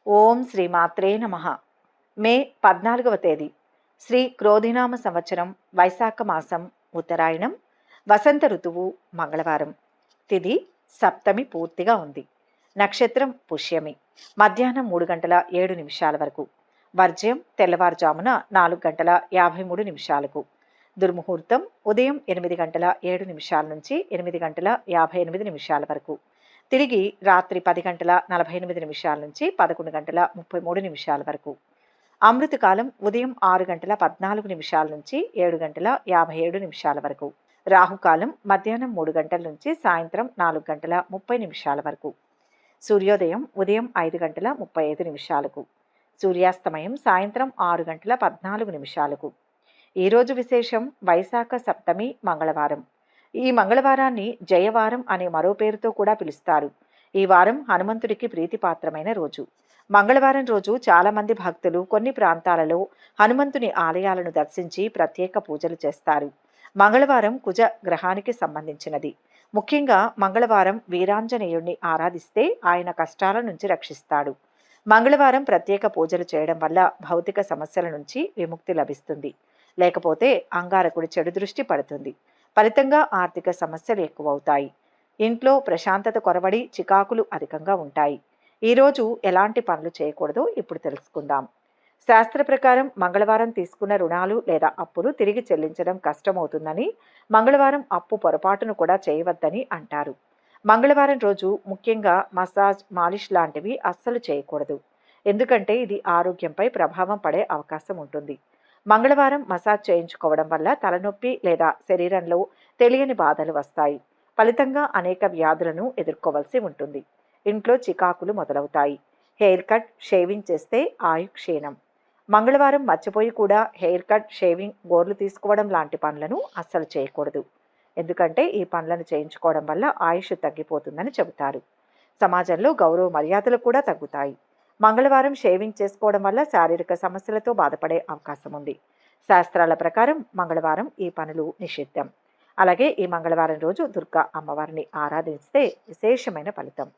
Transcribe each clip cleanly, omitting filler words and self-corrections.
ఓం శ్రీ మాత్రే నమః. మే 14వ తేదీ శ్రీ క్రోధినామ సంవత్సరం వైశాఖ మాసం ఉత్తరాయణం వసంత ఋతువు మంగళవారం. తిథి సప్తమి పూర్తిగా ఉంది. నక్షత్రం పుష్యమి. మధ్యాహ్నం 3 గంటల 7 నిమిషాల వరకు. వర్జ్యం తెల్లవారుజామున 4 గంటల 53 నిమిషాలకు. దుర్ముహూర్తం ఉదయం 8 గంటల 7 నిమిషాల నుంచి 8 గంటల 58 నిమిషాల వరకు. తిరిగి రాత్రి 10 గంటల 48 నిమిషాల నుంచి 11 గంటల 33 నిమిషాల వరకు. అమృతకాలం ఉదయం 6 గంటల 14 నిమిషాల నుంచి 7 గంటల 57 నిమిషాల వరకు. రాహుకాలం మధ్యాహ్నం 3 గంటల నుంచి సాయంత్రం 4 గంటల 30 నిమిషాల వరకు. సూర్యోదయం ఉదయం 5 గంటల 35 నిమిషాలకు. సూర్యాస్తమయం సాయంత్రం 6 గంటల 14 నిమిషాలకు. ఈరోజు విశేషం వైశాఖ సప్తమి మంగళవారం. ఈ మంగళవారాన్ని జయవారం అనే మరో పేరుతో కూడా పిలుస్తారు. ఈ వారం హనుమంతుడికి ప్రీతిపాత్రమైన రోజు. మంగళవారం రోజు చాలామంది భక్తులు కొన్ని ప్రాంతాలలో హనుమంతుని ఆలయాలను దర్శించి ప్రత్యేక పూజలు చేస్తారు. మంగళవారం కుజ గ్రహానికి సంబంధించినది. ముఖ్యంగా మంగళవారం వీరాంజనేయుడిని ఆరాధిస్తే ఆయన కష్టాల నుంచి రక్షిస్తాడు. మంగళవారం ప్రత్యేక పూజలు చేయడం వల్ల భౌతిక సమస్యల నుంచి విముక్తి లభిస్తుంది. లేకపోతే అంగారకుడి చెడు దృష్టి పడుతుంది. ఫలితంగా ఆర్థిక సమస్యలు ఎక్కువవుతాయి. ఇంట్లో ప్రశాంతత కొరవడి చికాకులు అధికంగా ఉంటాయి. ఈరోజు ఎలాంటి పనులు చేయకూడదో ఇప్పుడు తెలుసుకుందాం. శాస్త్ర ప్రకారం మంగళవారం తీసుకున్న రుణాలు లేదా అప్పులు తిరిగి చెల్లించడం కష్టమవుతుందని, మంగళవారం అప్పు పొరపాటును కూడా చేయవద్దని అంటారు. మంగళవారం రోజు ముఖ్యంగా మసాజ్, మాలిష్ లాంటివి అస్సలు చేయకూడదు. ఎందుకంటే ఇది ఆరోగ్యంపై ప్రభావం పడే అవకాశం ఉంటుంది. మంగళవారం మసాజ్ చేయించుకోవడం వల్ల తలనొప్పి లేదా శరీరంలో తెలియని బాధలు వస్తాయి. ఫలితంగా అనేక వ్యాధులను ఎదుర్కోవలసి ఉంటుంది. ఇంట్లో చికాకులు మొదలవుతాయి. హెయిర్ కట్, షేవింగ్ చేస్తే ఆయుక్షీణం. మంగళవారం మర్చిపోయి కూడా హెయిర్ కట్, షేవింగ్, గోర్లు తీసుకోవడం లాంటి పనులను అస్సలు చేయకూడదు. ఎందుకంటే ఈ పనులను చేయించుకోవడం వల్ల ఆయుష్ తగ్గిపోతుందని చెబుతారు. సమాజంలో గౌరవ మర్యాదలు కూడా తగ్గుతాయి. మంగళవారం షేవింగ్ చేసుకోవడం వల్ల శారీరక సమస్యలతో బాధపడే అవకాశం ఉంది. శాస్త్రాల ప్రకారం మంగళవారం ఈ పనులు నిషిద్ధం. అలాగే ఈ మంగళవారం రోజు దుర్గా అమ్మవారిని ఆరాధిస్తే విశేషమైన ఫలితం.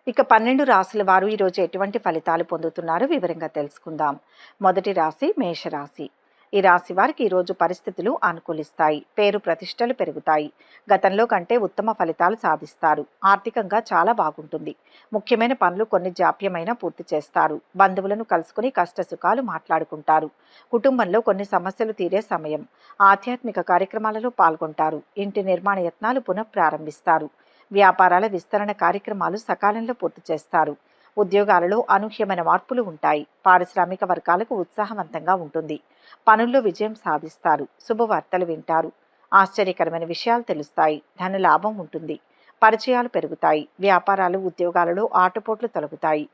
ఇక 12 రాశుల వారు ఈరోజు ఎటువంటి ఫలితాలు పొందుతున్నారో వివరంగా తెలుసుకుందాం. మొదటి రాశి మేషరాశి. ఈ రాశి వారికి ఈరోజు పరిస్థితులు అనుకూలిస్తాయి. పేరు ప్రతిష్టలు పెరుగుతాయి. గతంలో కంటే ఉత్తమ ఫలితాలు సాధిస్తారు. ఆర్థికంగా చాలా బాగుంటుంది. ముఖ్యమైన పనులు కొన్ని జాప్యమైనా పూర్తి చేస్తారు. బంధువులను కలుసుకుని కష్ట సుఖాలు మాట్లాడుకుంటారు. కుటుంబంలో కొన్ని సమస్యలు తీరే సమయం. ఆధ్యాత్మిక కార్యక్రమాలలో పాల్గొంటారు. ఇంటి నిర్మాణ యత్నాలు పునః ప్రారంభిస్తారు. వ్యాపారాల విస్తరణ కార్యక్రమాలు సకాలంలో పూర్తి చేస్తారు. ఉద్యోగాలలో అనూహ్యమైన మార్పులు ఉంటాయి. పారిశ్రామిక వర్గాలకు ఉత్సాహవంతంగా ఉంటుంది. పనుల్లో విజయం సాధిస్తారు. శుభవార్తలు వింటారు. ఆశ్చర్యకరమైన విషయాలు తెలుస్తాయి. ధన లాభం ఉంటుంది. పరిచయాలు పెరుగుతాయి. వ్యాపారాలు, ఉద్యోగాలలో ఆటుపోట్లు తొలగుతాయి.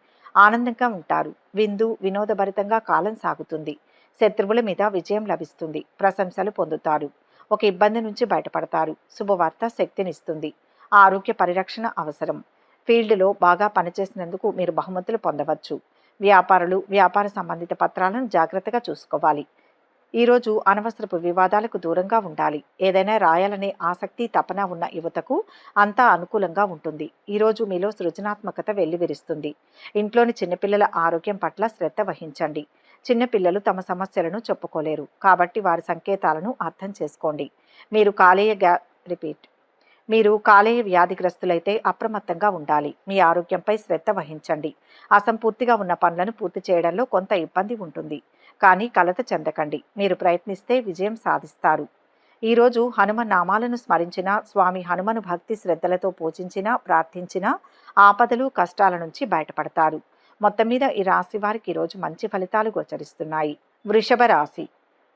ఆనందంగా ఉంటారు. విందు వినోదభరితంగా కాలం సాగుతుంది. శత్రువుల మీద విజయం లభిస్తుంది. ప్రశంసలు పొందుతారు. ఒక ఇబ్బంది నుంచి బయటపడతారు. శుభవార్త శక్తినిస్తుంది. ఆరోగ్య పరిరక్షణ అవసరం. ఫీల్డ్లో బాగా పనిచేసినందుకు మీరు బహుమతులు పొందవచ్చు. వ్యాపారులు వ్యాపార సంబంధిత పత్రాలను జాగ్రత్తగా చూసుకోవాలి. ఈరోజు అనవసరపు వివాదాలకు దూరంగా ఉండాలి. ఏదైనా రాయాలనే ఆసక్తి, తపన ఉన్న యువతకు అంతా అనుకూలంగా ఉంటుంది. ఈరోజు మీలో సృజనాత్మకత వెల్లివిరుస్తుంది. ఇంట్లోని చిన్నపిల్లల ఆరోగ్యం పట్ల శ్రద్ధ వహించండి. చిన్నపిల్లలు తమ సమస్యలను చెప్పుకోలేరు. కాబట్టి వారి సంకేతాలను అర్థం చేసుకోండి. మీరు కాలేయ వ్యాధిగ్రస్తులైతే అప్రమత్తంగా ఉండాలి. మీ ఆరోగ్యంపై శ్రద్ధ వహించండి. అసంపూర్తిగా ఉన్న పనులను పూర్తి చేయడంలో కొంత ఇబ్బంది ఉంటుంది. కానీ కలత చెందకండి. మీరు ప్రయత్నిస్తే విజయం సాధిస్తారు. ఈరోజు హనుమన్ నామాలను స్మరించిన, స్వామి హనుమను భక్తి శ్రద్ధలతో పూజించినా, ప్రార్థించినా ఆపదలు, కష్టాల నుంచి బయటపడతారు. మొత్తం మీద ఈ రాశి వారికి ఈరోజు మంచి ఫలితాలు గోచరిస్తున్నాయి. వృషభ రాశి.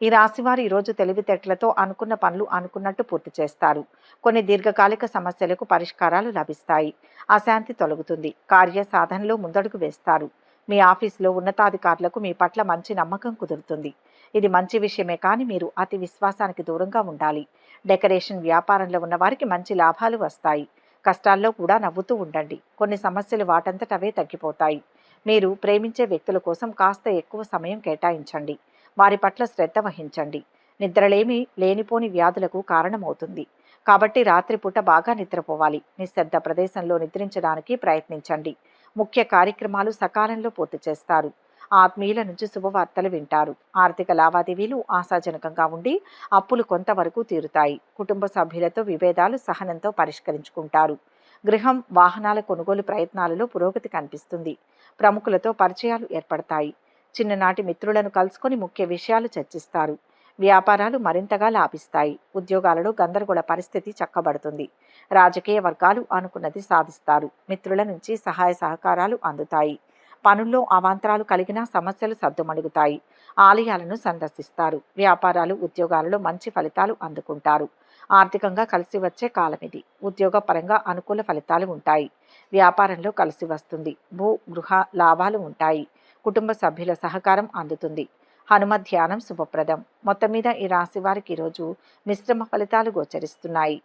ఈ రాశివారు ఈరోజు తెలివితేటలతో అనుకున్న పనులు అనుకున్నట్టు పూర్తి చేస్తారు. కొన్ని దీర్ఘకాలిక సమస్యలకు పరిష్కారాలు లభిస్తాయి. అశాంతి తొలగుతుంది. కార్య సాధనలో ముందడుగు వేస్తారు. మీ ఆఫీసులో ఉన్నతాధికారులకు మీ పట్ల మంచి నమ్మకం కుదురుతుంది. ఇది మంచి విషయమే, కానీ మీరు అతి విశ్వాసానికి దూరంగా ఉండాలి. డెకరేషన్ వ్యాపారంలో ఉన్న వారికి మంచి లాభాలు వస్తాయి. కష్టాల్లో కూడా నవ్వుతూ ఉండండి. కొన్ని సమస్యలు వాటంతట అవే తగ్గిపోతాయి. మీరు ప్రేమించే వ్యక్తుల కోసం కాస్త ఎక్కువ సమయం కేటాయించండి. వారి పట్ల శ్రద్ధ వహించండి. నిద్రలేమి లేనిపోని వ్యాధులకు కారణమవుతుంది. కాబట్టి రాత్రిపూట బాగా నిద్రపోవాలి. నిశ్శబ్ద ప్రదేశంలో నిద్రించడానికి ప్రయత్నించండి. ముఖ్య కార్యక్రమాలు సకాలంలో పూర్తి చేస్తారు. ఆత్మీయుల నుంచి శుభవార్తలు వింటారు. ఆర్థిక లావాదేవీలు ఆశాజనకంగా ఉండి అప్పులు కొంతవరకు తీరుతాయి. కుటుంబ సభ్యులతో విభేదాలు సహనంతో పరిష్కరించుకుంటారు. గృహం, వాహనాల కొనుగోలు ప్రయత్నాలలో పురోగతి కనిపిస్తుంది. ప్రముఖులతో పరిచయాలు ఏర్పడతాయి. చిన్ననాటి మిత్రులను కలుసుకొని ముఖ్య విషయాలు చర్చిస్తారు. వ్యాపారాలు మరింతగా లాభిస్తాయి. ఉద్యోగాలలో గందరగోళ పరిస్థితి చక్కబడుతుంది. రాజకీయ వర్గాలు అనుకున్నది సాధిస్తారు. మిత్రుల నుంచి సహాయ సహకారాలు అందుతాయి. పనుల్లో అవాంతరాలు కలిగినా సమస్యలు సద్దుమణుగుతాయి. ఆలయాలను సందర్శిస్తారు. వ్యాపారాలు, ఉద్యోగాలలో మంచి ఫలితాలు అందుకుంటారు. ఆర్థికంగా కలిసి వచ్చే కాలం ఇది. ఉద్యోగ పరంగా అనుకూల ఫలితాలు ఉంటాయి. వ్యాపారంలో కలిసి వస్తుంది. భూ, గృహ లాభాలు ఉంటాయి. కుటుంబ సభ్యుల సహకారం అందుతుంది. హనుమ ధ్యానం శుభప్రదం. మొత్తం మీద ఈ రాశి వారికి ఈరోజు మిశ్రమ ఫలితాలు గోచరిస్తున్నాయి.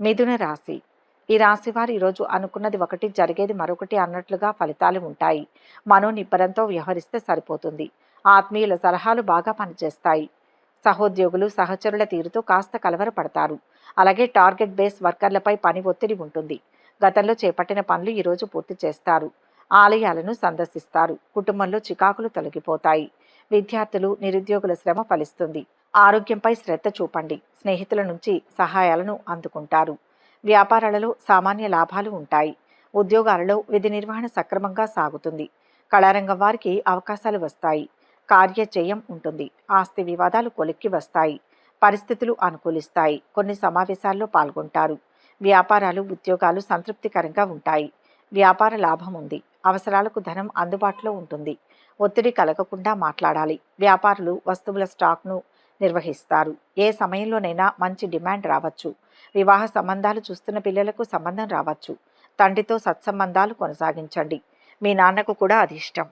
మిథున రాశి. ఈ రాశి వారు ఈరోజు అనుకున్నది ఒకటి, జరిగేది మరొకటి అన్నట్లుగా ఫలితాలు ఉంటాయి. మనోనిబ్బరంతో వ్యవహరిస్తే సరిపోతుంది. ఆత్మీయుల సలహాలు బాగా పనిచేస్తాయి. సహోద్యోగులు, సహచరుల తీరుతో కాస్త కలవరపడతారు. అలాగే టార్గెట్ బేస్ వర్కర్లపై పని ఒత్తిడి ఉంటుంది. గతంలో చేపట్టిన పనులు ఈరోజు పూర్తి చేస్తారు. ఆలయాలను సందర్శిస్తారు. కుటుంబంలో చికాకులు తొలగిపోతాయి. విద్యార్థులు, నిరుద్యోగుల శ్రమ ఫలిస్తుంది. ఆరోగ్యంపై శ్రద్ధ చూపండి. స్నేహితుల నుంచి సహాయాలను అందుకుంటారు. వ్యాపారాలలో సామాన్య లాభాలు ఉంటాయి. ఉద్యోగాలలో విధి నిర్వహణ సక్రమంగా సాగుతుంది. కళారంగం వారికి అవకాశాలు వస్తాయి. కార్యజయం ఉంటుంది. ఆస్తి వివాదాలు కొలిక్కి వస్తాయి. పరిస్థితులు అనుకూలిస్తాయి. కొన్ని సమావేశాల్లో పాల్గొంటారు. వ్యాపారాలు, ఉద్యోగాలు సంతృప్తికరంగా ఉంటాయి. వ్యాపార లాభం ఉంది. అవసరాలకు ధనం అందుబాటులో ఉంటుంది. ఒత్తిడి కలగకుండా మాట్లాడాలి. వ్యాపారులు వస్తువుల స్టాక్ను నిర్వహిస్తారు. ఏ సమయంలోనైనా మంచి డిమాండ్ రావచ్చు. వివాహ సంబంధాలు చూస్తున్న పిల్లలకు సంబంధం రావచ్చు. తండ్రితో సత్సంబంధాలు కొనసాగించండి. మీ నాన్నకు కూడా అది ఇష్టం.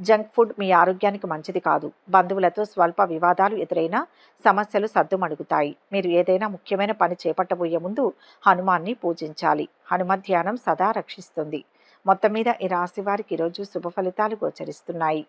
జంక్ ఫుడ్ మీ ఆరోగ్యానికి మంచిది కాదు. బంధువులతో స్వల్ప వివాదాలు ఎదురైనా సమస్యలు సద్దుమణుగుతాయి. మీరు ఏదైనా ముఖ్యమైన పని చేపట్టబోయే ముందు హనుమాన్ని పూజించాలి. హనుమ ధ్యానం సదా రక్షిస్తుంది. మొత్తం మీద ఈ రాశి వారికి ఈరోజు శుభ ఫలితాలు గోచరిస్తున్నాయి.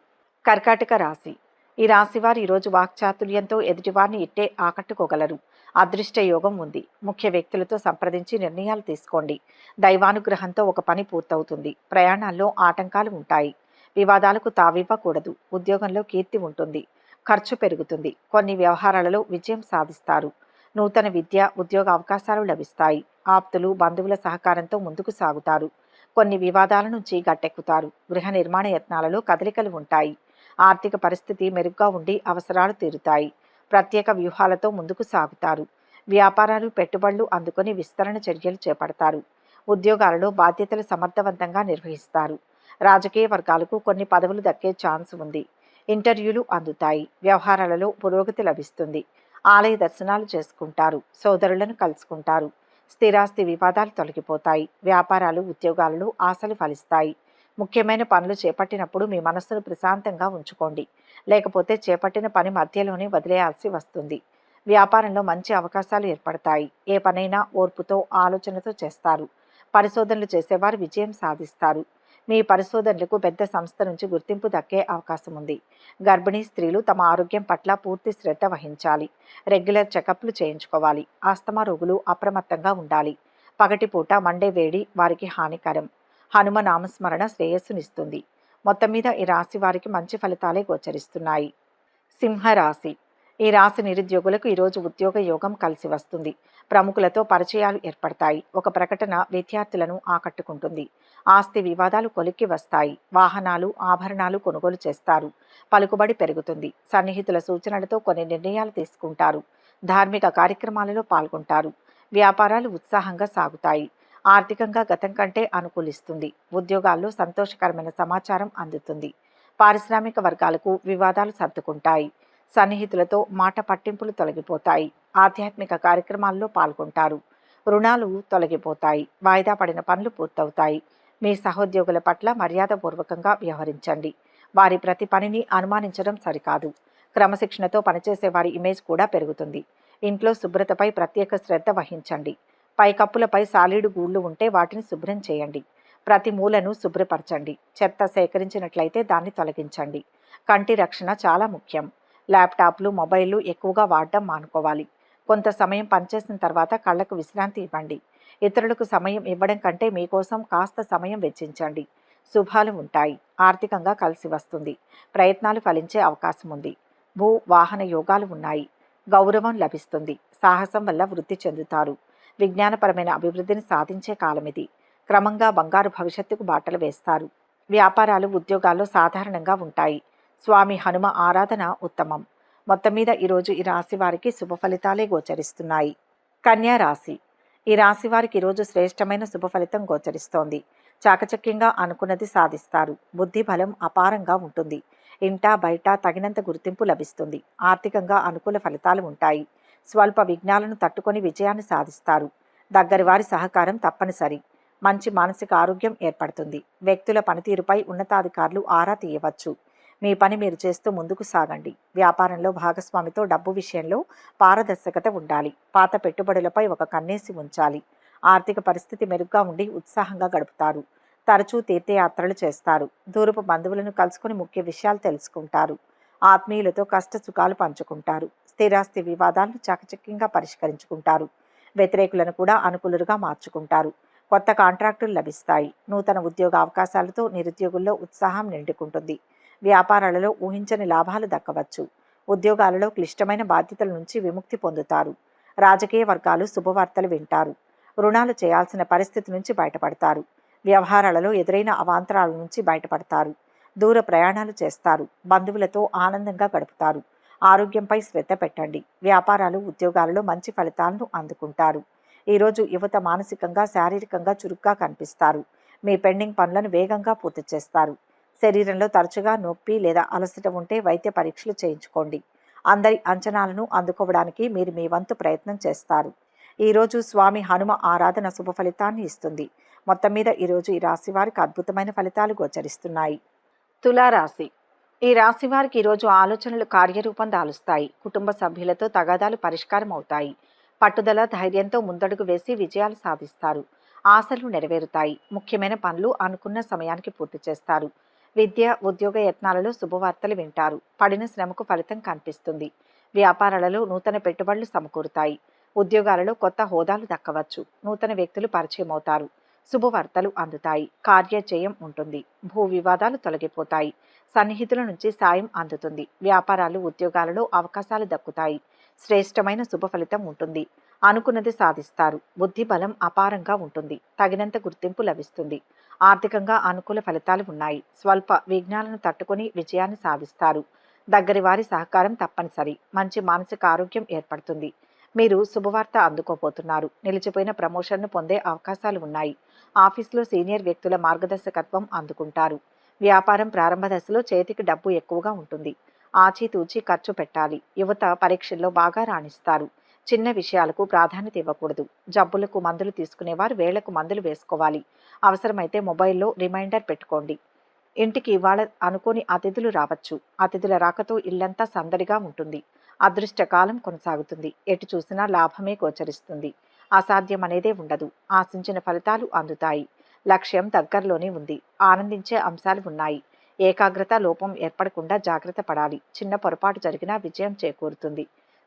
కర్కాటక రాశి. ఈ రాశివారు ఈరోజు వాక్చాతుర్యంతో ఎదుటివారిని ఇట్టే ఆకట్టుకోగలరు. అదృష్ట యోగం ఉంది. ముఖ్య వ్యక్తులతో సంప్రదించి నిర్ణయాలు తీసుకోండి. దైవానుగ్రహంతో ఒక పని పూర్తవుతుంది. ప్రయాణాల్లో ఆటంకాలు ఉంటాయి. వివాదాలకు తావివ్వకూడదు. ఉద్యోగంలో కీర్తి ఉంటుంది. ఖర్చు పెరుగుతుంది. కొన్ని వ్యవహారాలలో విజయం సాధిస్తారు. నూతన విద్య, ఉద్యోగ అవకాశాలు లభిస్తాయి. ఆప్తులు, బంధువుల సహకారంతో ముందుకు సాగుతారు. కొన్ని వివాదాల నుంచి గట్టెక్కుతారు. గృహ నిర్మాణ యత్నాలలో కదలికలు ఉంటాయి. ఆర్థిక పరిస్థితి మెరుగ్గా ఉండి అవసరాలు తీరుతాయి. ప్రత్యేక వ్యూహాలతో ముందుకు సాగుతారు. వ్యాపారాలు, పెట్టుబడులు అందుకొని విస్తరణ చర్యలు చేపడతారు. ఉద్యోగాలలో బాధ్యతలు సమర్థవంతంగా నిర్వహిస్తారు. రాజకీయ వర్గాలకు కొన్ని పదవులు దక్కే ఛాన్స్ ఉంది. ఇంటర్వ్యూలు అందుతాయి. వ్యవహారాలలో పురోగతి లభిస్తుంది. ఆలయ దర్శనాలు చేసుకుంటారు. సోదరులను కలుసుకుంటారు. స్థిరాస్తి వివాదాలు తొలగిపోతాయి. వ్యాపారాలు, ఉద్యోగాలలో ఆశలు ఫలిస్తాయి. ముఖ్యమైన పనులు చేపట్టినప్పుడు మీ మనస్సును ప్రశాంతంగా ఉంచుకోండి. లేకపోతే చేపట్టిన పని మధ్యలోనే వదిలేయాల్సి వస్తుంది. వ్యాపారంలో మంచి అవకాశాలు ఏర్పడతాయి. ఏ పనైనా ఓర్పుతో, ఆలోచనతో చేస్తారు. పరిశోధనలు చేసేవారు విజయం సాధిస్తారు. మీ పరిశోధనలకు పెద్ద సంస్థ నుంచి గుర్తింపు దక్కే అవకాశం ఉంది. గర్భిణీ స్త్రీలు తమ ఆరోగ్యం పట్ల పూర్తి శ్రద్ధ వహించాలి. రెగ్యులర్ చెకప్లు చేయించుకోవాలి. ఆస్తమా రోగులు అప్రమత్తంగా ఉండాలి. పగటిపూట మండే వేడి వారికి హానికరం. హనుమ నామస్మరణ శ్రేయస్సునిస్తుంది. మొత్తం మీద ఈ రాశి వారికి మంచి ఫలితాలే గోచరిస్తున్నాయి. సింహరాశి. ఈ రాశి నిరుద్యోగులకు ఈరోజు ఉద్యోగ యోగం కలిసి వస్తుంది. ప్రముఖులతో పరిచయాలు ఏర్పడతాయి. ఒక ప్రకటన విద్యార్థులను ఆకట్టుకుంటుంది. ఆస్తి వివాదాలు కొలిక్కి వస్తాయి. వాహనాలు, ఆభరణాలు కొనుగోలు చేస్తారు. పలుకుబడి పెరుగుతుంది. సన్నిహితుల సూచనలతో కొన్ని నిర్ణయాలు తీసుకుంటారు. ధార్మిక కార్యక్రమాలలో పాల్గొంటారు. వ్యాపారాలు ఉత్సాహంగా సాగుతాయి. ఆర్థికంగా గతం కంటే అనుకూలిస్తుంది. ఉద్యోగాల్లో సంతోషకరమైన సమాచారం అందుతుంది. పారిశ్రామిక వర్గాలకు వివాదాలు సర్దుకుంటాయి. సన్నిహితులతో మాట పట్టింపులు తొలగిపోతాయి. ఆధ్యాత్మిక కార్యక్రమాల్లో పాల్గొంటారు. రుణాలు తొలగిపోతాయి. వాయిదా పడిన పనులు పూర్తవుతాయి. మీ సహోద్యోగుల పట్ల మర్యాదపూర్వకంగా వ్యవహరించండి. వారి ప్రతి పనిని అనుమానించడం సరికాదు. క్రమశిక్షణతో పనిచేసే వారి ఇమేజ్ కూడా పెరుగుతుంది. ఇంట్లో శుభ్రతపై ప్రత్యేక శ్రద్ధ వహించండి. పైకప్పులపై సాలీడు గూళ్లు ఉంటే వాటిని శుభ్రం చేయండి. ప్రతి మూలను శుభ్రపరచండి. చెత్త సేకరించినట్లయితే దాన్ని తొలగించండి. కంటి రక్షణ చాలా ముఖ్యం. ల్యాప్టాప్లు, మొబైళ్లు ఎక్కువగా వాడడం మానుకోవాలి. కొంత సమయం పనిచేసిన తర్వాత కళ్లకు విశ్రాంతి ఇవ్వండి. ఇతరులకు సమయం ఇవ్వడం కంటే మీకోసం కాస్త సమయం వెచ్చించండి. శుభాలు ఉంటాయి. ఆర్థికంగా కలిసి వస్తుంది. ప్రయత్నాలు ఫలించే అవకాశం ఉంది. భూ వాహన యోగాలు ఉన్నాయి. గౌరవం లభిస్తుంది. సాహసం వల్ల వృద్ధి చెందుతారు. విజ్ఞానపరమైన అభివృద్ధిని సాధించే కాలమిది. క్రమంగా బంగారు భవిష్యత్తుకు బాటలు వేస్తారు. వ్యాపారాలు ఉద్యోగాల్లో సాధారణంగా ఉంటాయి. స్వామి హనుమ ఆరాధన ఉత్తమం. మొత్తం మీద ఈరోజు ఈ రాశి వారికి శుభ ఫలితాలే గోచరిస్తున్నాయి. కన్యా రాశి. ఈ రాశి వారికి ఈరోజు శ్రేష్టమైన శుభ ఫలితం గోచరిస్తోంది. చాకచక్యంగా అనుకున్నది సాధిస్తారు. బుద్ధి బలం అపారంగా ఉంటుంది. ఇంట బయట తగినంత గుర్తింపు లభిస్తుంది. ఆర్థికంగా అనుకూల ఫలితాలు ఉంటాయి. స్వల్ప విఘ్నాలను తట్టుకొని విజయాన్ని సాధిస్తారు. దగ్గరి వారి సహకారం తప్పనిసరి. మంచి మానసిక ఆరోగ్యం ఏర్పడుతుంది. వ్యక్తుల పనితీరుపై ఉన్నతాధికారులు ఆరా తీయవచ్చు. మీ పని మీరు చేస్తూ ముందుకు సాగండి. వ్యాపారంలో భాగస్వామితో డబ్బు విషయంలో పారదర్శకత ఉండాలి. పాత పెట్టుబడులపై ఒక కన్నేసి ఉంచాలి. ఆర్థిక పరిస్థితి మెరుగ్గా ఉండి ఉత్సాహంగా గడుపుతారు. తరచూ తీర్థయాత్రలు చేస్తారు. దూరపు బంధువులను కలుసుకుని ముఖ్య విషయాలు తెలుసుకుంటారు. ఆత్మీయులతో కష్ట సుఖాలు పంచుకుంటారు. స్థిరాస్తి వివాదాలను చాకచక్యంగా పరిష్కరించుకుంటారు. వ్యతిరేకులను కూడా అనుకూలుగా మార్చుకుంటారు. కొత్త కాంట్రాక్టులు లభిస్తాయి. నూతన ఉద్యోగ అవకాశాలతో నిరుద్యోగుల్లో ఉత్సాహం నిండుకుంటుంది. వ్యాపారాలలో ఊహించని లాభాలు దక్కవచ్చు. ఉద్యోగాలలో క్లిష్టమైన బాధ్యతల నుంచి విముక్తి పొందుతారు. రాజకీయ వర్గాలు శుభవార్తలు వింటారు. రుణాలు చేయాల్సిన పరిస్థితి నుంచి బయటపడతారు. వ్యవహారాలలో ఎదురైన అవాంతరాల నుంచి బయటపడతారు. దూర ప్రయాణాలు చేస్తారు. బంధువులతో ఆనందంగా గడుపుతారు. ఆరోగ్యంపై శ్రద్ధ పెట్టండి. వ్యాపారాలు ఉద్యోగాలలో మంచి ఫలితాలను అందుకుంటారు. ఈరోజు యువత మానసికంగా శారీరకంగా చురుగ్గా కనిపిస్తారు. మీ పెండింగ్ పనులను వేగంగా పూర్తి చేస్తారు. శరీరంలో తరచుగా నొప్పి లేదా అలసట ఉంటే వైద్య పరీక్షలు చేయించుకోండి. అందరి అంచనాలను అందుకోవడానికి మీరు మీ వంతు ప్రయత్నం చేస్తారు. ఈరోజు స్వామి హనుమ ఆరాధన శుభ ఫలితాన్ని ఇస్తుంది. మొత్తం మీద ఈరోజు ఈ రాశి వారికి అద్భుతమైన ఫలితాలు గోచరిస్తున్నాయి. తులారాశి. ఈ రాశి వారికి ఈరోజు ఆలోచనలు కార్యరూపం దాలుస్తాయి. కుటుంబ సభ్యులతో తగాదాలు పరిష్కారం అవుతాయి. పట్టుదల ధైర్యంతో ముందడుగు వేసి విజయాలు సాధిస్తారు. ఆశలు నెరవేరుతాయి. ముఖ్యమైన పనులు అనుకున్న సమయానికి పూర్తి చేస్తారు. విద్య ఉద్యోగ యత్నాలలో శుభవార్తలు వింటారు. పడిన శ్రమకు ఫలితం కనిపిస్తుంది. వ్యాపారాలలో నూతన పెట్టుబడులు సమకూరుతాయి. ఉద్యోగాలలో కొత్త హోదాలు దక్కవచ్చు. నూతన వ్యక్తులు పరిచయం అవుతారు. శుభవార్తలు అందుతాయి. కార్యజయం ఉంటుంది. భూ వివాదాలు తొలగిపోతాయి. సన్నిహితుల నుంచి సాయం అందుతుంది. వ్యాపారాలు ఉద్యోగాలలో అవకాశాలు దక్కుతాయి. శ్రేష్టమైన శుభ ఫలితం ఉంటుంది. అనుకున్నది సాధిస్తారు. బుద్ధి బలం అపారంగా ఉంటుంది. తగినంత గుర్తింపు లభిస్తుంది. ఆర్థికంగా అనుకూల ఫలితాలు ఉన్నాయి. స్వల్ప విఘ్నాలను తట్టుకొని విజయాన్ని సాధిస్తారు. దగ్గరి వారి సహకారం తప్పనిసరి. మంచి మానసిక ఆరోగ్యం ఏర్పడుతుంది. మీరు శుభవార్త అందుకోబోతున్నారు. నిలిచిపోయిన ప్రమోషన్ను పొందే అవకాశాలు ఉన్నాయి. ఆఫీసులో సీనియర్ వ్యక్తుల మార్గదర్శకత్వం అందుకుంటారు. వ్యాపారం ప్రారంభ దశలో చేతికి డబ్బు ఎక్కువగా ఉంటుంది. ఆచితూచి ఖర్చు పెట్టాలి. యువత పరీక్షల్లో బాగా రాణిస్తారు. చిన్న విషయాలకు ప్రాధాన్యత ఇవ్వకూడదు. జబ్బులకు మందులు తీసుకునేవారు వేళకు మందులు వేసుకోవాలి. అవసరమైతే మొబైల్లో రిమైండర్ పెట్టుకోండి. ఇంటికి ఇవాళ అనుకోని అతిథులు రావచ్చు. అతిథుల రాకతో ఇల్లంతా సందడిగా ఉంటుంది. అదృష్టకాలం కొనసాగుతుంది. ఎటు చూసినా లాభమే గోచరిస్తుంది. అసాధ్యం అనేదే ఉండదు. ఆశించిన ఫలితాలు అందుతాయి. లక్ష్యం దగ్గరలోనే ఉంది. ఆనందించే అంశాలు ఉన్నాయి. ఏకాగ్రత లోపం ఏర్పడకుండా జాగ్రత్త పడాలి. చిన్న పొరపాటు జరిగినా విజయం చేకూరుతుంది.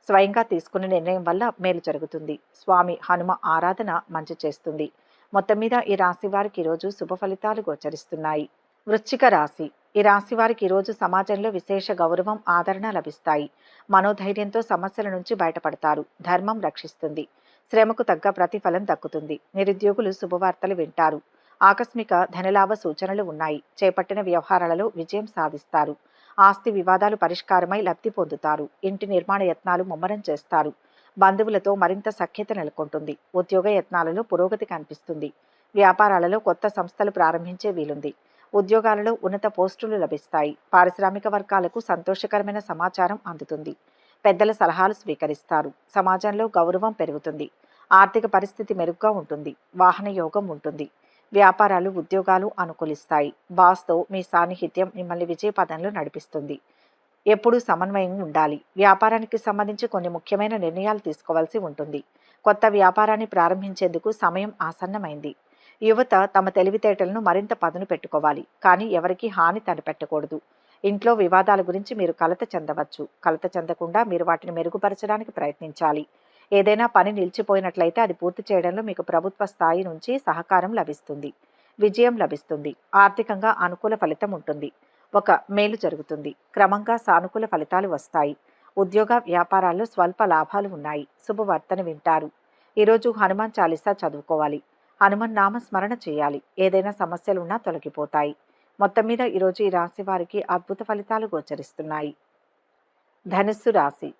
స్వయంగా తీసుకున్న నిర్ణయం వల్ల మేలు జరుగుతుంది. స్వామి హనుమ ఆరాధన మంచి చేస్తుంది. మొత్తం మీద ఈ రాశి వారికి ఈరోజు శుభ ఫలితాలు గోచరిస్తున్నాయి. వృశ్చిక రాశి. ఈ రాశి వారికి ఈరోజు సమాజంలో విశేష గౌరవం ఆదరణ లభిస్తాయి. మనోధైర్యంతో సమస్యల నుంచి బయటపడతారు. ధర్మం రక్షిస్తుంది. శ్రమకు తగ్గ ప్రతిఫలం దక్కుతుంది. నిరుద్యోగులు శుభవార్తలు వింటారు. ఆకస్మిక ధనలాభ సూచనలు ఉన్నాయి. చేపట్టిన వ్యవహారాలలో విజయం సాధిస్తారు. ఆస్తి వివాదాలు పరిష్కారమై లబ్ధి పొందుతారు. ఇంటి నిర్మాణ యత్నాలు ముమ్మరం చేస్తారు. బంధువులతో మరింత సఖ్యత నెలకొంటుంది. ఉద్యోగ యత్నాలలో పురోగతి కనిపిస్తుంది. వ్యాపారాలలో కొత్త సంస్థలు ప్రారంభించే వీలుంది. ఉద్యోగాలలో ఉన్నత పోస్టులు లభిస్తాయి. పారిశ్రామిక వర్గాలకు సంతోషకరమైన సమాచారం అందుతుంది. పెద్దల సలహాలు స్వీకరిస్తారు. సమాజంలో గౌరవం పెరుగుతుంది. ఆర్థిక పరిస్థితి మెరుగ్గా ఉంటుంది. వాహన యోగం ఉంటుంది. వ్యాపారాలు ఉద్యోగాలు అనుకూలిస్తాయి. బాస్తో మీ సాన్నిహిత్యం మిమ్మల్ని విజయపథంలో నడిపిస్తుంది. ఎప్పుడూ సమన్వయం ఉండాలి. వ్యాపారానికి సంబంధించి కొన్ని ముఖ్యమైన నిర్ణయాలు తీసుకోవాల్సి ఉంటుంది. కొత్త వ్యాపారాన్ని ప్రారంభించేందుకు సమయం ఆసన్నమైంది. యువత తమ తెలివితేటలను మరింత పదును పెట్టుకోవాలి. కానీ ఎవరికీ హాని తలపెట్టకూడదు. ఇంట్లో వివాదాల గురించి మీరు కలత చెందవచ్చు. కలత చెందకుండా మీరు వాటిని మెరుగుపరచడానికి ప్రయత్నించాలి. ఏదైనా పని నిలిచిపోయినట్లయితే అది పూర్తి చేయడంలో మీకు ప్రభుత్వ స్థాయి నుంచి సహకారం లభిస్తుంది. విజయం లభిస్తుంది. ఆర్థికంగా అనుకూల ఫలితం ఉంటుంది. ఒక మేలు జరుగుతుంది. క్రమంగా సానుకూల ఫలితాలు వస్తాయి. ఉద్యోగ వ్యాపారాల్లో స్వల్ప లాభాలు ఉన్నాయి. శుభవార్తను వింటారు. ఈరోజు హనుమాన్ చాలీసా చదువుకోవాలి. హనుమాన్ నామ స్మరణ చేయాలి. ఏదైనా సమస్యలున్నా తొలగిపోతాయి. మొత్తం మీద ఈరోజు ఈ రాశి వారికి అద్భుత ఫలితాలు గోచరిస్తున్నాయి. ధనుస్సు రాశి.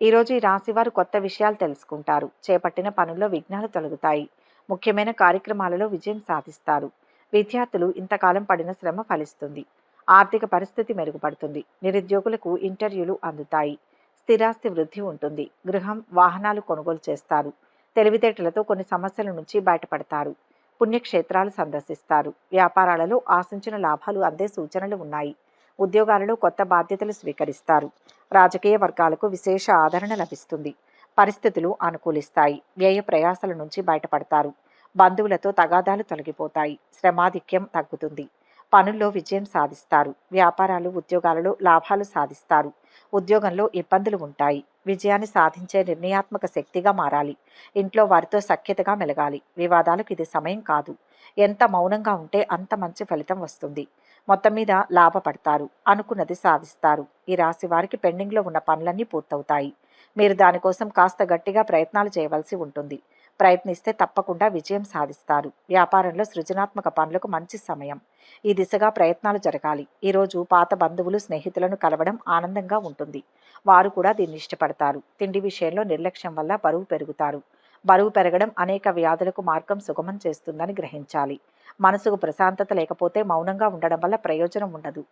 ఈరోజు ఈ రాశి వారు కొత్త విషయాలు తెలుసుకుంటారు. చేపట్టిన పనుల్లో విఘ్నాలు తొలగుతాయి. ముఖ్యమైన కార్యక్రమాలలో విజయం సాధిస్తారు. విద్యార్థులు ఇంతకాలం పడిన శ్రమ ఫలిస్తుంది. ఆర్థిక పరిస్థితి మెరుగుపడుతుంది. నిరుద్యోగులకు ఇంటర్వ్యూలు అందుతాయి. స్థిరాస్తి వృద్ధి ఉంటుంది. గృహం, వాహనాలు కొనుగోలు చేస్తారు. తెలివితేటలతో కొన్ని సమస్యల నుంచి బయటపడతారు. పుణ్యక్షేత్రాలు సందర్శిస్తారు. వ్యాపారాలలో ఆశించిన లాభాలు అందే సూచనలు ఉన్నాయి. ఉద్యోగాలలో కొత్త బాధ్యతలు స్వీకరిస్తారు. రాజకీయ వర్గాలకు విశేష ఆదరణ లభిస్తుంది. పరిస్థితులు అనుకూలిస్తాయి. వ్యయ ప్రయాసల నుంచి బయటపడతారు. బంధువులతో తగాదాలు తొలగిపోతాయి. శ్రమాధిక్యం తగ్గుతుంది. పనుల్లో విజయం సాధిస్తారు. వ్యాపారాలు, ఉద్యోగాలలో లాభాలు సాధిస్తారు. ఉద్యోగంలో ఇబ్బందులు ఉంటాయి. విజయాన్ని సాధించే నిర్ణయాత్మక శక్తిగా మారాలి. ఇంట్లో వారితో సఖ్యతగా మెలగాలి. వివాదాలకు ఇది సమయం కాదు. ఎంత మౌనంగా ఉంటే అంత మంచి ఫలితం వస్తుంది. మొత్తం మీద లాభపడతారు. అనుకున్నది సాధిస్తారు. ఈ రాశి వారికి పెండింగ్లో ఉన్న పనులన్నీ పూర్తవుతాయి. మీరు దానికోసం కాస్త గట్టిగా ప్రయత్నాలు చేయవలసి ఉంటుంది. ప్రయత్నిస్తే తప్పకుండా విజయం సాధిస్తారు. వ్యాపారంలో సృజనాత్మక పనులకు మంచి సమయం. ఈ దిశగా ప్రయత్నాలు జరగాలి. ఈరోజు పాత బంధువులు, స్నేహితులను కలవడం ఆనందంగా ఉంటుంది. వారు కూడా దీన్ని ఇష్టపడతారు. తిండి విషయంలో నిర్లక్ష్యం వల్ల బరువు పెరుగుతారు. బరువు పెరగడం అనేక వ్యాధులకు మార్గం సుగమం చేస్తుందని గ్రహించాలి. మనసుకు ప్రశాంతత లేకపోతే మౌనంగా ఉండడం వల్ల ప్రయోజనం ఉండదు.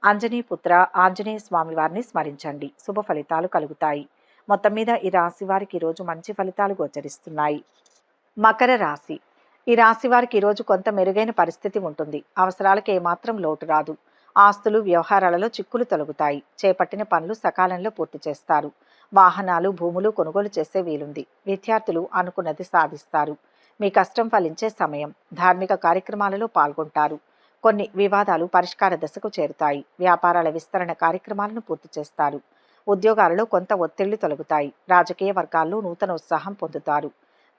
అంజనీ పుత్ర ఆంజనేయ స్వామి వారిని స్మరించండి. శుభ ఫలితాలు కలుగుతాయి. మొత్తం మీద ఈ రాశి వారికి ఈరోజు మంచి ఫలితాలు గోచరిస్తున్నాయి. మకర రాశి. ఈ రాశి వారికి ఈరోజు కొంత మెరుగైన పరిస్థితి ఉంటుంది. అవసరాలకు ఏమాత్రం లోటు రాదు. ఆస్తులు, వ్యవహారాలలో చిక్కులు తొలగుతాయి. చేపట్టిన పనులు సకాలంలో పూర్తి చేస్తారు. వాహనాలు, భూములు కొనుగోలు చేసే వీలుంది. విద్యార్థులు అనుకున్నది సాధిస్తారు. మీ కష్టం ఫలించే సమయం. ధార్మిక కార్యక్రమాలలో పాల్గొంటారు. కొన్ని వివాదాలు పరిష్కార దశకు చేరుతాయి. వ్యాపారాల విస్తరణ కార్యక్రమాలను పూర్తి చేస్తారు. ఉద్యోగాలలో కొంత ఒత్తిళ్లు తొలగుతాయి. రాజకీయ వర్గాల్లో నూతన ఉత్సాహం పొందుతారు.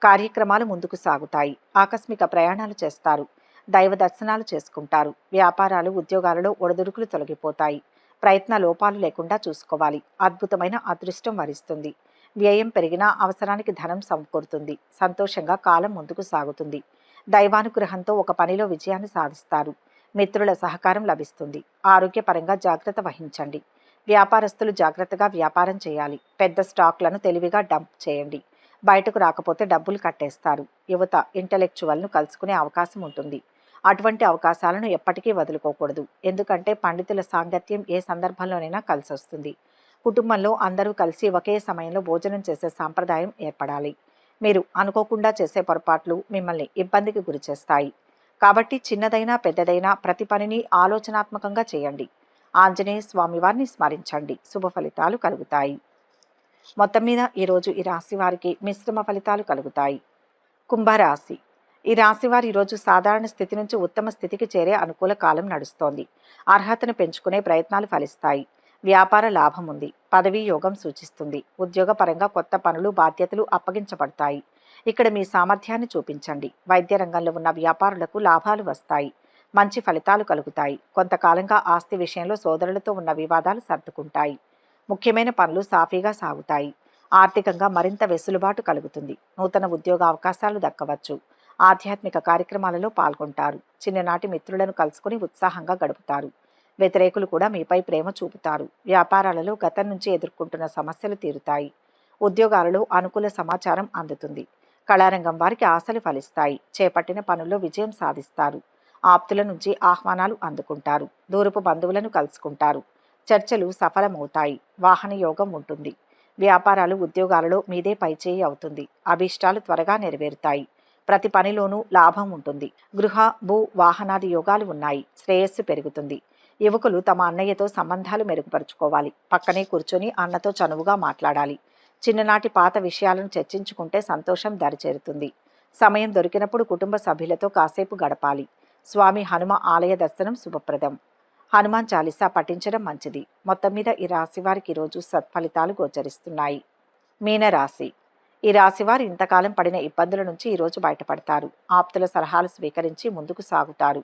కార్యక్రమాలు ముందుకు సాగుతాయి. ఆకస్మిక ప్రయాణాలు చేస్తారు. దైవ దర్శనాలు చేసుకుంటారు. వ్యాపారాలు, ఉద్యోగాలలో ఒడిదుడుకులు తొలగిపోతాయి. ప్రయత్న లోపాలు లేకుండా చూసుకోవాలి. అద్భుతమైన అదృష్టం వరిస్తుంది. వ్యయం పెరిగినా అవసరానికి ధనం సమకూరుతుంది. సంతోషంగా కాలం ముందుకు సాగుతుంది. దైవానుగ్రహంతో ఒక పనిలో విజయాన్ని సాధిస్తారు. మిత్రుల సహకారం లభిస్తుంది. ఆరోగ్యపరంగా జాగ్రత్త వహించండి. వ్యాపారస్తులు జాగ్రత్తగా వ్యాపారం చేయాలి. పెద్ద స్టాక్లను తెలివిగా డంప్ చేయండి. బయటకు రాకపోతే డబ్బులు కట్టేస్తారు. యువత ఇంటలెక్చువల్ను కలుసుకునే అవకాశం ఉంటుంది. అటువంటి అవకాశాలను ఎప్పటికీ వదులుకోకూడదు. ఎందుకంటే పండితుల సాంగత్యం ఏ సందర్భంలోనైనా కలిసొస్తుంది. కుటుంబంలో అందరూ కలిసి ఒకే సమయంలో భోజనం చేసే సాంప్రదాయం ఏర్పడాలి. మీరు అనుకోకుండా చేసే పొరపాట్లు మిమ్మల్ని ఇబ్బందికి గురిచేస్తాయి. కాబట్టి చిన్నదైనా పెద్దదైనా ప్రతి పనిని ఆలోచనాత్మకంగా చేయండి. ఆంజనేయ స్వామి వారిని స్మరించండి. శుభ ఫలితాలు కలుగుతాయి. మొత్తం మీద ఈరోజు ఈ రాశి వారికి మిశ్రమ ఫలితాలు కలుగుతాయి. కుంభరాశి. ఈ రాశి వారు ఈరోజు సాధారణ స్థితి నుంచి ఉత్తమ స్థితికి చేరే అనుకూల కాలం నడుస్తోంది. అర్హతను పెంచుకునే ప్రయత్నాలు ఫలిస్తాయి. వ్యాపార లాభం ఉంది. పదవీ యోగం సూచిస్తుంది. ఉద్యోగపరంగా కొత్త పనులు, బాధ్యతలు అప్పగించబడతాయి. ఇక్కడ మీ సామర్థ్యాన్ని చూపించండి. వైద్య రంగంలో ఉన్న వ్యాపారులకు లాభాలు వస్తాయి. మంచి ఫలితాలు కలుగుతాయి. కొంతకాలంగా ఆస్తి విషయంలో సోదరులతో ఉన్న వివాదాలు సర్దుకుంటాయి. ముఖ్యమైన పనులు సాఫీగా సాగుతాయి. ఆర్థికంగా మరింత వెసులుబాటు కలుగుతుంది. నూతన ఉద్యోగ అవకాశాలు దక్కవచ్చు. ఆధ్యాత్మిక కార్యక్రమాలలో పాల్గొంటారు. చిన్ననాటి మిత్రులను కలుసుకుని ఉత్సాహంగా గడుపుతారు. వ్యతిరేకులు కూడా మీపై ప్రేమ చూపుతారు. వ్యాపారాలలో గతం నుంచి ఎదుర్కొంటున్న సమస్యలు తీరుతాయి. ఉద్యోగాలలో అనుకూల సమాచారం అందుతుంది. కళారంగం వారికి ఆశలు ఫలిస్తాయి. చేపట్టిన పనుల్లో విజయం సాధిస్తారు. ఆప్తుల నుంచి ఆహ్వానాలు అందుకుంటారు. దూరపు బంధువులను కలుసుకుంటారు. చర్చలు సఫలమవుతాయి. వాహన యోగం ఉంటుంది. వ్యాపారాలు, ఉద్యోగాలలో మీదే పైచేయి అవుతుంది. అభీష్టాలు త్వరగా నెరవేరుతాయి. ప్రతి పనిలోనూ లాభం ఉంటుంది. గృహ, భూ, వాహనాది యోగాలు ఉన్నాయి. శ్రేయస్సు పెరుగుతుంది. యువకులు తమ అన్నయ్యతో సంబంధాలు మెరుగుపరుచుకోవాలి. పక్కనే కూర్చొని అన్నతో చనువుగా మాట్లాడాలి. చిన్ననాటి పాత విషయాలను చర్చించుకుంటే సంతోషం దరిచేరుతుంది. సమయం దొరికినప్పుడు కుటుంబ సభ్యులతో కాసేపు గడపాలి. స్వామి హనుమ ఆలయ దర్శనం శుభప్రదం. హనుమాన్ చాలీసా పఠించడం మంచిది. మొత్తం మీద ఈ రాశి వారికి ఈరోజు సత్ఫలితాలు గోచరిస్తున్నాయి. మీనరాశి. ఈ రాశివారు ఇంతకాలం పడిన ఇబ్బందుల నుంచి ఈరోజు బయటపడతారు. ఆప్తుల సలహాలు స్వీకరించి ముందుకు సాగుతారు.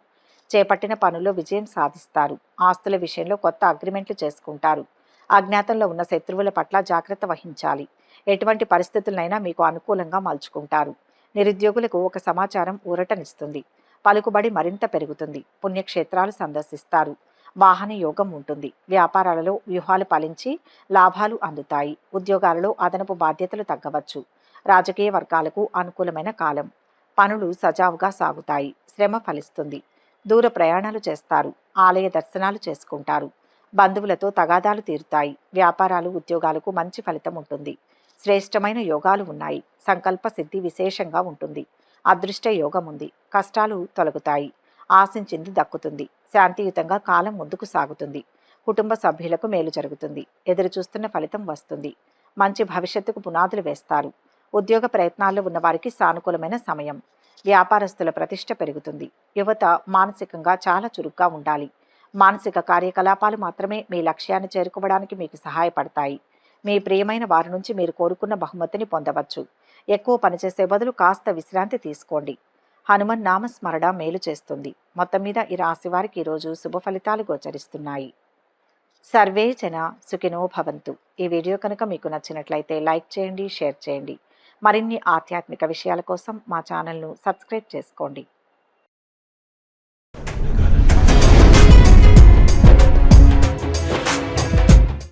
చేపట్టిన పనుల్లో విజయం సాధిస్తారు. ఆస్తుల విషయంలో కొత్త అగ్రిమెంట్లు చేసుకుంటారు. అజ్ఞాతంలో ఉన్న శత్రువుల పట్ల జాగ్రత్త వహించాలి. ఎటువంటి పరిస్థితులనైనా మీకు అనుకూలంగా మలుచుకుంటారు. నిరుద్యోగులకు ఒక సమాచారం ఊరటనిస్తుంది. పలుకుబడి మరింత పెరుగుతుంది. పుణ్యక్షేత్రాలు సందర్శిస్తారు. వాహన యోగం ఉంటుంది. వ్యాపారాలలో వ్యూహాలు ఫలించి లాభాలు అందుతాయి. ఉద్యోగాలలో అదనపు బాధ్యతలు తగ్గవచ్చు. రాజకీయ వర్గాలకు అనుకూలమైన కాలం. పనులు సజావుగా సాగుతాయి. శ్రమ ఫలిస్తుంది. దూర ప్రయాణాలు చేస్తారు. ఆలయ దర్శనాలు చేసుకుంటారు. బంధువులతో తగాదాలు తీరుతాయి. వ్యాపారాలు ఉద్యోగాలకు మంచి ఫలితం ఉంటుంది. శ్రేష్టమైన యోగాలు ఉన్నాయి. సంకల్ప సిద్ధి విశేషంగా ఉంటుంది. అదృష్ట యోగం ఉంది. కష్టాలు తొలగుతాయి. ఆశించింది దక్కుతుంది. శాంతియుతంగా కాలం ముందుకు సాగుతుంది. కుటుంబ సభ్యులకు మేలు జరుగుతుంది. ఎదురు చూస్తున్న ఫలితం వస్తుంది. మంచి భవిష్యత్తుకు పునాదులు వేస్తారు. ఉద్యోగ ప్రయత్నాల్లో ఉన్న వారికి సానుకూలమైన సమయం. వ్యాపారస్తుల ప్రతిష్ట పెరుగుతుంది. యువత మానసికంగా చాలా చురుగ్గా ఉండాలి. మానసిక కార్యకలాపాలు మాత్రమే మీ లక్ష్యాన్ని చేరుకోవడానికి మీకు సహాయపడతాయి. మీ ప్రియమైన వారి నుంచి మీరు కోరుకున్న బహుమతిని పొందవచ్చు. ఎక్కువ పనిచేసే బదులు కాస్త విశ్రాంతి తీసుకోండి. హనుమన్ నామస్మరణ మేలు చేస్తుంది. మొత్తం మీద ఈ రాశి వారికి ఈరోజు శుభ ఫలితాలు గోచరిస్తున్నాయి. సర్వే జన సుఖినో భవంతు. ఈ వీడియో కనుక మీకు నచ్చినట్లయితే లైక్ చేయండి, షేర్ చేయండి. మరిన్ని ఆధ్యాత్మిక విషయాల కోసం మా ఛానల్ను సబ్స్క్రైబ్ చేసుకోండి.